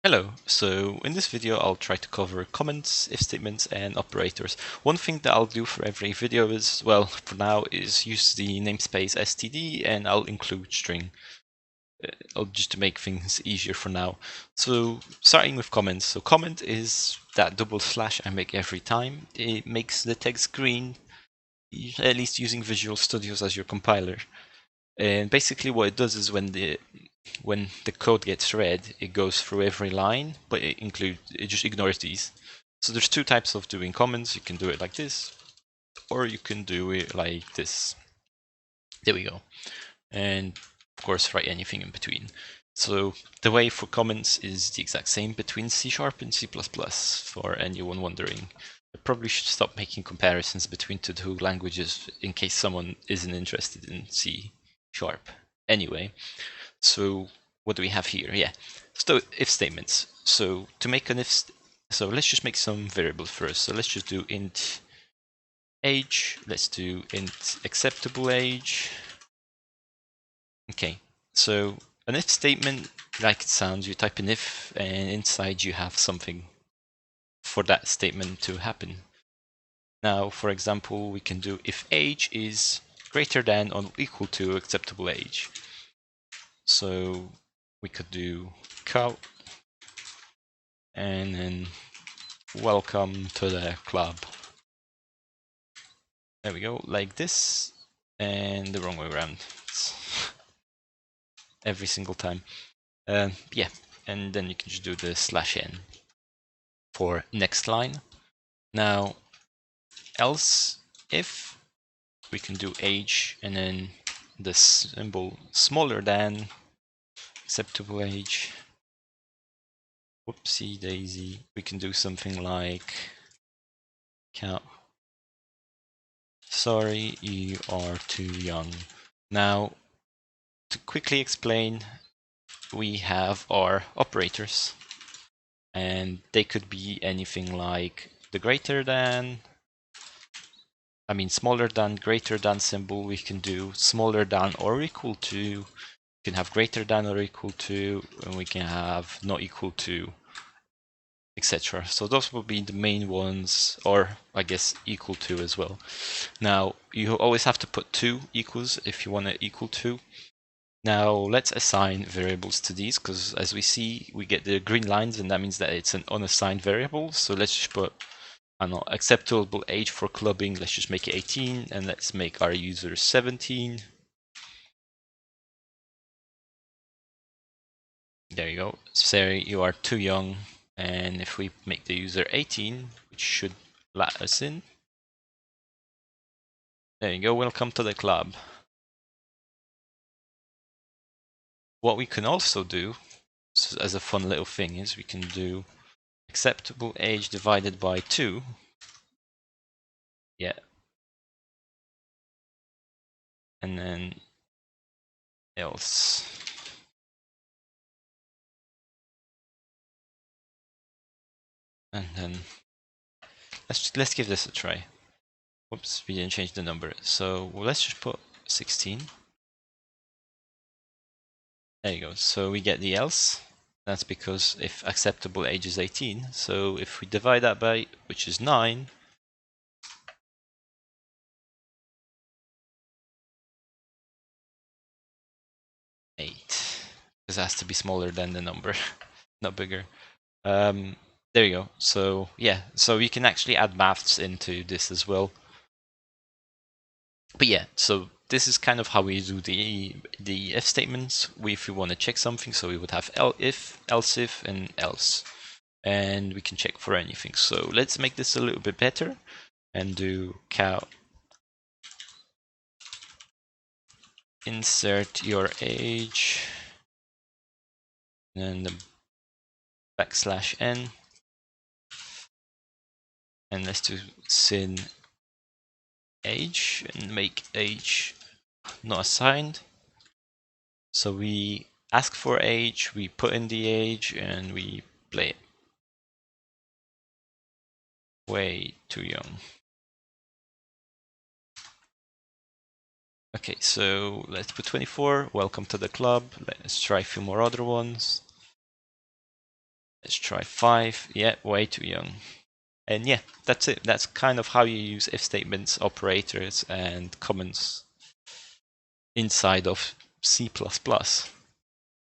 Hello, so in this video I'll try to cover comments, if statements and operators. One thing that I'll do for every video is, well, for now, is use the namespace std and I'll include string. Just to make things easier for now. So starting with comments. So comment is that double slash I make every time. It makes the text green, at least using Visual Studios as your compiler. And basically what it does is when the code gets read, it goes through every line, but it just ignores these. So there's two types of doing comments. You can do it like this, or you can do it like this. There we go. And of course, write anything in between. So the way for comments is the exact same between C# and C++, for anyone wondering. I probably should stop making comparisons between the two languages in case someone isn't interested in C#. Anyway, so what do we have here? Yeah, so if statements. So to make an if, so let's just make some variables first. So let's just do int age. Let's do int acceptable age. Okay, so an if statement, like it sounds, you type an if, and inside you have something for that statement to happen. Now, for example, we can do if age is greater than or equal to acceptable age. So we could do count and then welcome to the club. There we go, like this, and the wrong way around. Every single time. Yeah, and then you can just do the /n for next line. Now, else if we can do age and then the symbol smaller than acceptable age. Whoopsie daisy. We can do something like count. Sorry, you are too young. Now, to quickly explain, we have our operators, and they could be anything like the greater than, smaller than, greater than symbol. We can do smaller than or equal to. We can have greater than or equal to, and we can have not equal to, etc. So those will be the main ones, or I guess equal to as well. Now, you always have to put 2 equals if you want to equal to. Now let's assign variables to these, because as we see, we get the green lines, and that means that it's an unassigned variable. So let's just put, I don't know, acceptable age for clubbing. Let's just make it 18, and let's make our user 17. There you go. Say you are too young, and if we make the user 18, which should let us in. There you go. Welcome to the club. What we can also do, as a fun little thing, is we can do acceptable age divided by 2. Yeah. And then else. And then let's give this a try. Whoops, we didn't change the number. So let's just put 16. There you go. So we get the else. That's because if acceptable age is 18, so if we divide that by, which is 9, because it has to be smaller than the number, not bigger. There you go. So yeah, so you can actually add maths into this as well. But yeah, so this is kind of how we do the if statements. If we want to check something, so we would have if, else if, and else. And we can check for anything. So let's make this a little bit better and do count. Insert your age, and then the \n, and let's do sin age and make age not assigned. So we ask for age, we put in the age, and we play it. Way too young. Okay, so let's put 24. Welcome to the club. Let's try a few more other ones. Let's try 5. Yeah, way too young. And yeah, that's it. That's kind of how you use if statements, operators, and comments inside of C++.